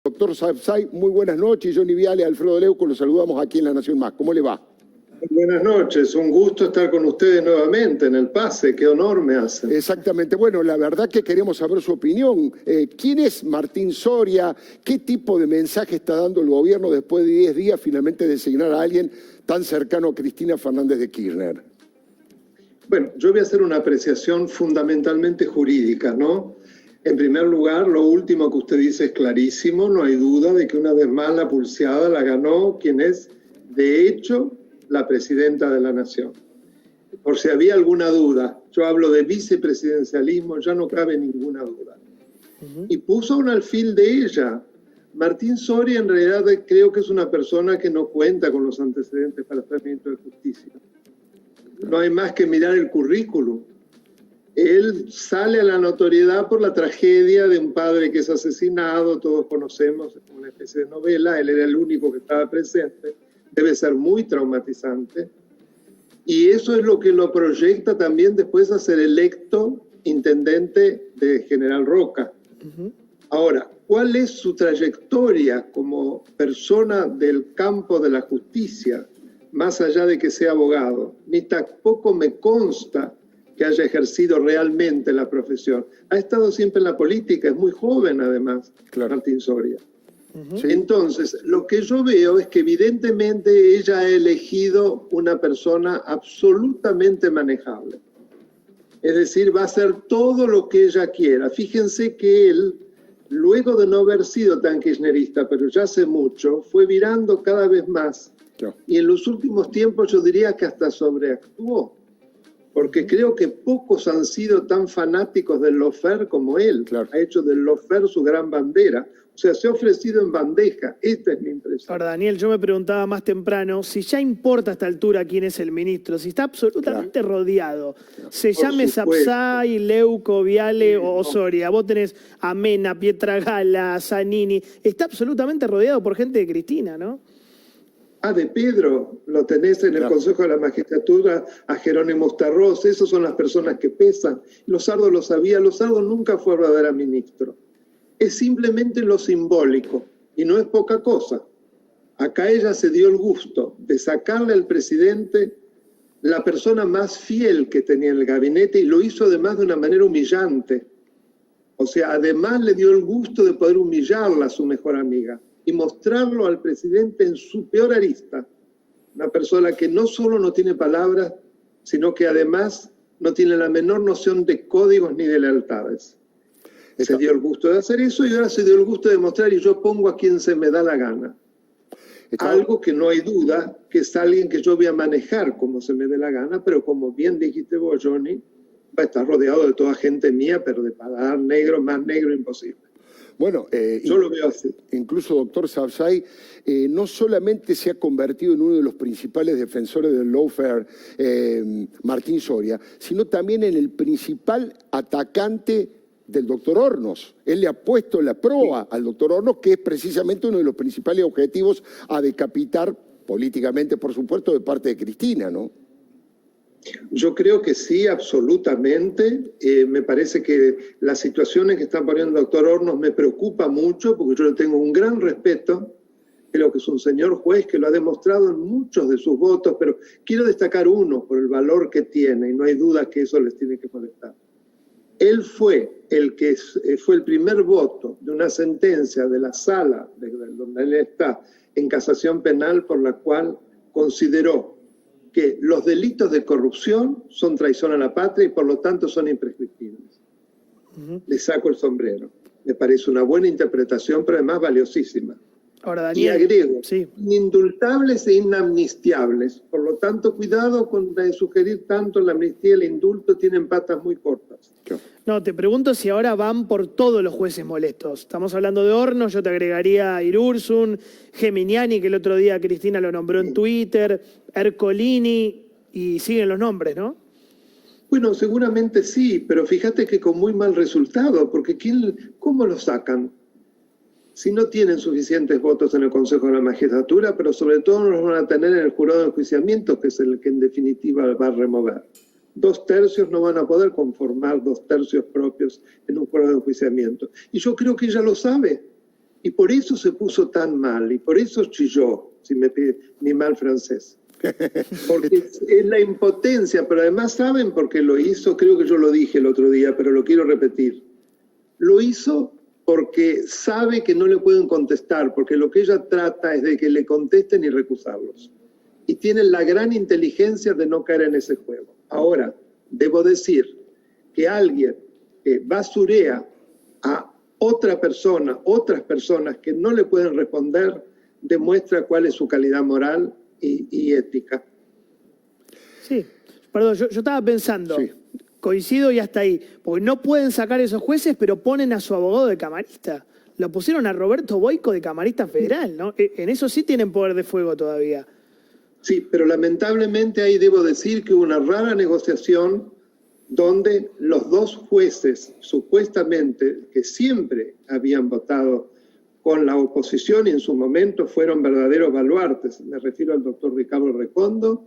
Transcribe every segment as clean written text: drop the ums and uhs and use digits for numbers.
Doctor Sapsay, muy buenas noches. Johnny Viale, Alfredo Leuco, los saludamos aquí en La Nación Más. ¿Cómo le va? Buenas noches, un gusto estar con ustedes nuevamente en el PASE, qué honor me hace. Exactamente, bueno, la verdad que queremos saber su opinión. ¿Quién es Martín Soria? ¿Qué tipo de mensaje está dando el gobierno después de 10 días finalmente de designar a alguien tan cercano a Cristina Fernández de Kirchner? Bueno, yo voy a hacer una apreciación fundamentalmente jurídica, ¿no? En primer lugar, lo último que usted dice es clarísimo, no hay duda de que una vez más la pulseada la ganó quien es, de hecho, la presidenta de la Nación. Por si había alguna duda, yo hablo de vicepresidencialismo, ya no cabe ninguna duda. Y puso un alfil de ella. Martín Soria en realidad creo que es una persona que no cuenta con los antecedentes para el tratamiento de justicia. No hay más que mirar el currículum. Él sale a la notoriedad por la tragedia de un padre que es asesinado, todos conocemos, es una especie de novela, él era el único que estaba presente, debe ser muy traumatizante. Y eso es lo que lo proyecta también después a ser electo intendente de General Roca. Ahora, ¿cuál es su trayectoria como persona del campo de la justicia, más allá de que sea abogado? Ni tampoco me consta que haya ejercido realmente la profesión. Ha estado siempre en la política, es muy joven además, claro. Martín Soria. Sí. Entonces, lo que yo veo es que evidentemente ella ha elegido una persona absolutamente manejable. Es decir, va a hacer todo lo que ella quiera. Fíjense que él, luego de no haber sido tan kirchnerista, pero ya hace mucho, fue virando cada vez más. Claro. Y en los últimos tiempos yo diría que hasta sobreactuó. Porque creo que pocos han sido tan fanáticos del lawfare como él. Claro. Ha hecho del lawfare su gran bandera. O sea, se ha ofrecido en bandeja. Esta es mi impresión. Ahora, Daniel, yo me preguntaba más temprano si ya importa a esta altura quién es el ministro, si está absolutamente rodeado. Se llame Sapsay, Leuco, Viale o Soria. Vos tenés a Mena, Pietragala, Zanini. Está absolutamente rodeado por gente de Cristina, ¿no? Ah, de Pedro, lo tenés en el Consejo de la Magistratura, a Jerónimo Starros, esas son las personas que pesan. Lozardo lo sabía, Lozardo nunca fue verdadero ministro. Es simplemente lo simbólico, y no es poca cosa. Acá ella se dio el gusto de sacarle al presidente la persona más fiel que tenía en el gabinete, y lo hizo además de una manera humillante. O sea, además le dio el gusto de poder humillarla a su mejor amiga y mostrarlo al presidente en su peor arista. Una persona que no solo no tiene palabras, sino que además no tiene la menor noción de códigos ni de lealtades. Se dio el gusto de hacer eso y ahora se dio el gusto de mostrar y yo pongo a quien se me da la gana. Algo que no hay duda que es alguien que yo voy a manejar como se me dé la gana, pero como bien dijiste vos, Johnny, va a estar rodeado de toda gente mía, pero de paladar negro, más negro imposible. Bueno, yo lo veo así. Incluso, doctor Sapsay, no solamente se ha convertido en uno de los principales defensores del lawfare, Martín Soria, sino también en el principal atacante del doctor Hornos. Él le ha puesto la proa al doctor Hornos, que es precisamente uno de los principales objetivos a decapitar políticamente, por supuesto, de parte de Cristina, ¿no? Yo creo que sí, absolutamente. Me parece que las situaciones que está poniendo el doctor Hornos me preocupa mucho porque yo le tengo un gran respeto. Creo que es un señor juez que lo ha demostrado en muchos de sus votos, pero quiero destacar uno por el valor que tiene y no hay duda que eso les tiene que molestar. Él fue el que fue el primer voto de una sentencia de la sala donde él está en casación penal por la cual consideró que los delitos de corrupción son traición a la patria y por lo tanto son imprescriptibles. Le saco el sombrero. Me parece una buena interpretación, pero además valiosísima. Ahora, Daniel, y agrego, inindultables e inamnistiables. Por lo tanto, cuidado con sugerir tanto la amnistía y el indulto, tienen patas muy cortas. No, te pregunto si ahora van por todos los jueces molestos. Estamos hablando de Hornos, yo te agregaría a Irursun, Geminiani, que el otro día Cristina lo nombró en Twitter, Ercolini, y siguen los nombres, ¿no? Bueno, seguramente sí, pero fíjate que con muy mal resultado, porque ¿cómo lo sacan? Si no tienen suficientes votos en el Consejo de la Magistratura, pero sobre todo no los van a tener en el jurado de enjuiciamiento, que es el que en definitiva va a remover. 2/3 no van a poder conformar 2/3 propios en un jurado de enjuiciamiento. Y yo creo que ella lo sabe. Y por eso se puso tan mal, y por eso chilló, si me pide mi mal francés. Porque es la impotencia, pero además saben por qué lo hizo, creo que yo lo dije el otro día, pero lo quiero repetir. Lo hizo porque sabe que no le pueden contestar, porque lo que ella trata es de que le contesten y recusarlos. Y tienen la gran inteligencia de no caer en ese juego. Ahora, debo decir que alguien que basurea a otra persona, otras personas que no le pueden responder, demuestra cuál es su calidad moral y ética. Sí, perdón, yo estaba pensando, sí. Coincido y hasta ahí, porque no pueden sacar esos jueces, pero ponen a su abogado de camarista. Lo pusieron a Roberto Boico de camarista federal, ¿no? En eso sí tienen poder de fuego todavía. Sí, pero lamentablemente ahí debo decir que hubo una rara negociación donde los dos jueces, supuestamente, que siempre habían votado con la oposición y en su momento fueron verdaderos baluartes, me refiero al doctor Ricardo Recondo,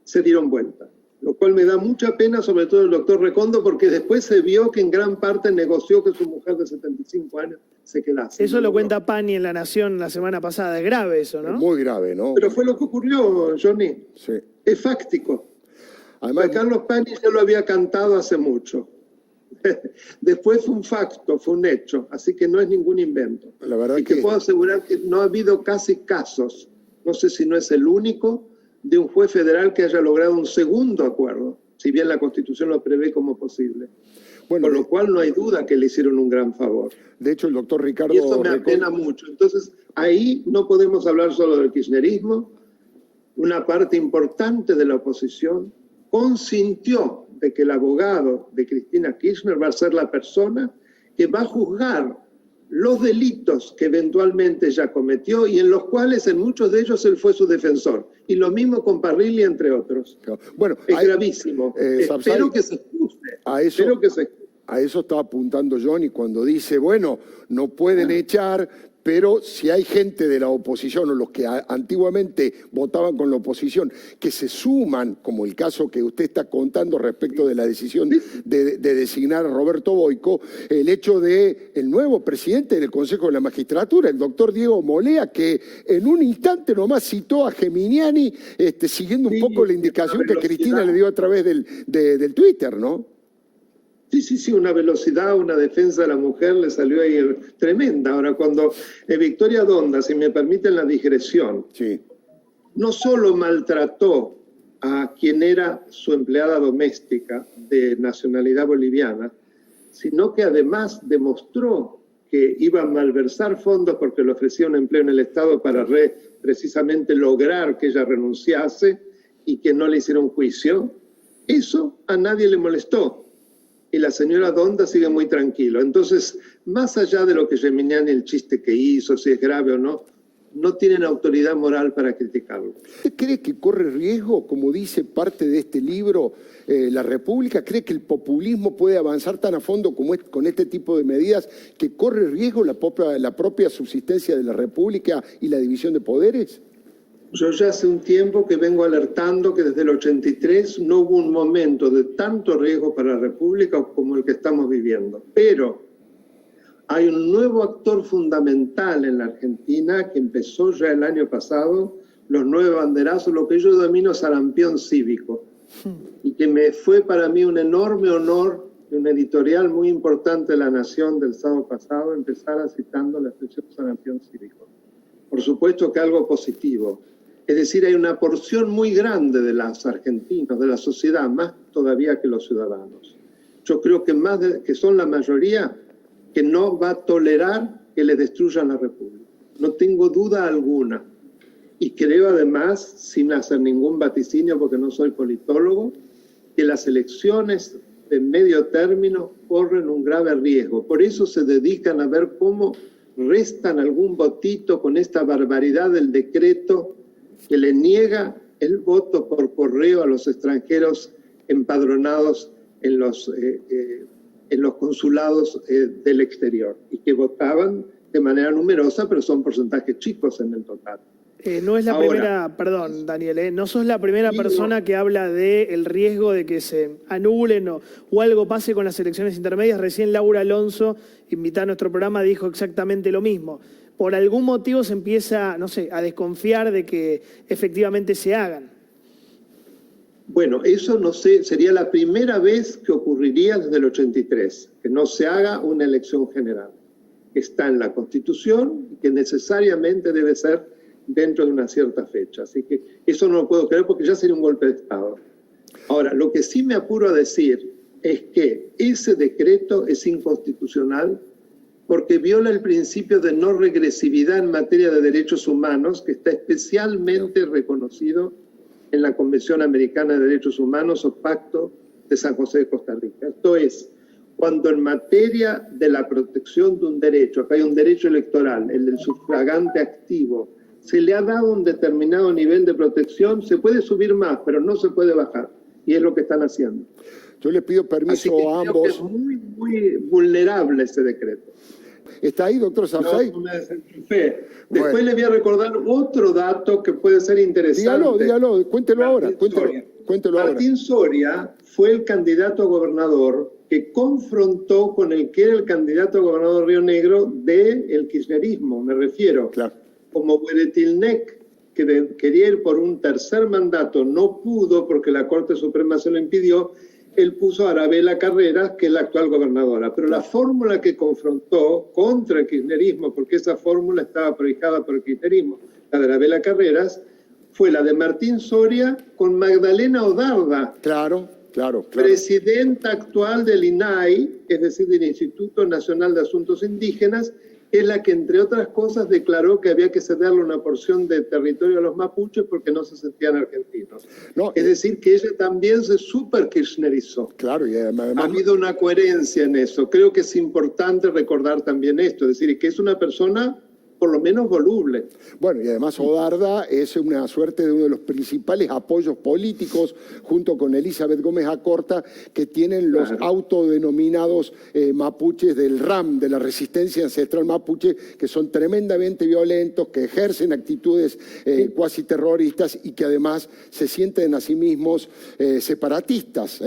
se dieron vuelta. Lo cual me da mucha pena, sobre todo el doctor Recondo, porque después se vio que en gran parte negoció que su mujer de 75 años se quedase. Eso lo cuenta Pani en La Nación la semana pasada. Es grave eso, ¿no? Muy grave, ¿no? Pero fue lo que ocurrió, Johnny. Sí. Es fáctico. Además, Carlos Pani ya lo había cantado hace mucho. Después fue un facto, fue un hecho, así que no es ningún invento. La verdad y que puedo asegurar que no ha habido casi casos, no sé si no es el único, de un juez federal que haya logrado un segundo acuerdo, si bien la Constitución lo prevé como posible. Bueno, por lo cual no hay duda que le hicieron un gran favor. De hecho, el doctor Ricardo... Y eso me apena mucho. Entonces, ahí no podemos hablar solo del kirchnerismo. Una parte importante de la oposición consintió de que el abogado de Cristina Kirchner va a ser la persona que va a juzgar los delitos que eventualmente ya cometió y en los cuales en muchos de ellos él fue su defensor. Y lo mismo con Parrilli, entre otros. Bueno, es gravísimo. Espero que se excuse. A eso estaba apuntando Johnny cuando dice, bueno, no pueden echar, pero si hay gente de la oposición o los que antiguamente votaban con la oposición que se suman, como el caso que usted está contando respecto de la decisión de designar a Roberto Boico, el hecho de el nuevo presidente del Consejo de la Magistratura, el doctor Diego Molea, que en un instante nomás citó a Geminiani, siguiendo un poco la indicación que Cristina le dio a través del Twitter, ¿no? Sí, una velocidad, una defensa de la mujer le salió ahí tremenda. Ahora, cuando Victoria Donda, si me permiten la digresión, no solo maltrató a quien era su empleada doméstica de nacionalidad boliviana, sino que además demostró que iba a malversar fondos porque le ofrecía un empleo en el Estado para precisamente lograr que ella renunciase y que no le hiciera un juicio. Eso a nadie le molestó. Y la señora Donda sigue muy tranquilo. Entonces, más allá de lo que Geminiani, el chiste que hizo, si es grave o no, no tienen autoridad moral para criticarlo. ¿Usted cree que corre riesgo, como dice parte de este libro, La República? ¿Cree que el populismo puede avanzar tan a fondo como con este tipo de medidas que corre riesgo la propia subsistencia de la República y la división de poderes? Yo ya hace un tiempo que vengo alertando que desde el 83 no hubo un momento de tanto riesgo para la República como el que estamos viviendo. Pero hay un nuevo actor fundamental en la Argentina que empezó ya el año pasado, los 9 banderazos, lo que yo denomino sarampión cívico. Y que me fue para mí un enorme honor de un editorial muy importante de La Nación del sábado pasado empezara citando la expresión sarampión cívico. Por supuesto que algo positivo. Es decir, hay una porción muy grande de los argentinos, de la sociedad, más todavía que los ciudadanos. Yo creo que que son la mayoría que no va a tolerar que le destruyan la República. No tengo duda alguna. Y creo además, sin hacer ningún vaticinio porque no soy politólogo, que las elecciones de medio término corren un grave riesgo. Por eso se dedican a ver cómo restan algún votito con esta barbaridad del decreto que le niega el voto por correo a los extranjeros empadronados en los consulados del exterior y que votaban de manera numerosa, pero son porcentajes chicos en el total. No es la primera, perdón Daniel, no sos la primera persona que habla del riesgo de que se anulen o algo pase con las elecciones intermedias. Recién Laura Alonso, invitada a nuestro programa, dijo exactamente lo mismo. por algún motivo se empieza, no sé, a desconfiar de que efectivamente se hagan. Bueno, eso no sé, sería la primera vez que ocurriría desde el 83, que no se haga una elección general. Está en la Constitución y que necesariamente debe ser dentro de una cierta fecha. Así que eso no lo puedo creer porque ya sería un golpe de Estado. Ahora, lo que sí me apuro a decir es que ese decreto es inconstitucional porque viola el principio de no regresividad en materia de derechos humanos, que está especialmente reconocido en la Convención Americana de Derechos Humanos o Pacto de San José de Costa Rica. Esto es, cuando en materia de la protección de un derecho, acá hay un derecho electoral, el del sufragante activo, se le ha dado un determinado nivel de protección, se puede subir más, pero no se puede bajar. Y es lo que están haciendo. Yo les pido permiso a ambos. Es muy, muy vulnerable ese decreto. ¿Está ahí, doctor Sabzai? No me desenchufé. Después le voy a recordar otro dato que puede ser interesante. Dígalo, cuéntelo ahora. Cuéntelo Martín Soria fue el candidato a gobernador que confrontó con el que era el candidato a gobernador de Río Negro del kirchnerismo, me refiero. Claro. Como Hueretilnec, que quería ir por un tercer mandato, no pudo porque la Corte Suprema se lo impidió, él puso a Arabela Carreras, que es la actual gobernadora. Pero la fórmula que confrontó contra el kirchnerismo, porque esa fórmula estaba prohibida por el kirchnerismo, la de Arabela Carreras, fue la de Martín Soria con Magdalena Odarda. Claro. Presidenta actual del INAI, es decir, del Instituto Nacional de Asuntos Indígenas, es la que, entre otras cosas, declaró que había que cederle una porción de territorio a los mapuches porque no se sentían argentinos. Es decir, que ella también se super kirchnerizó. Claro, y además ha habido una coherencia en eso. Creo que es importante recordar también esto, es decir, que es una persona por lo menos voluble. Bueno, y además Odarda es una suerte de uno de los principales apoyos políticos, junto con Elizabeth Gómez Acorta, que tienen los autodenominados mapuches del RAM, de la resistencia ancestral mapuche, que son tremendamente violentos, que ejercen actitudes cuasi terroristas y que además se sienten a sí mismos separatistas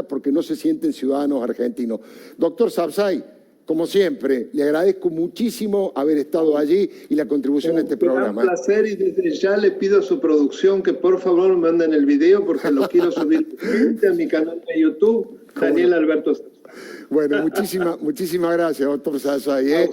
porque no se sienten ciudadanos argentinos. Doctor Sabzai, como siempre, le agradezco muchísimo haber estado allí y la contribución a este programa. Un placer y desde ya le pido a su producción que por favor me manden el video porque lo quiero subir a mi canal de YouTube, Daniel Alberto Sabzai. Bueno, muchísimas gracias, doctor Sabzai.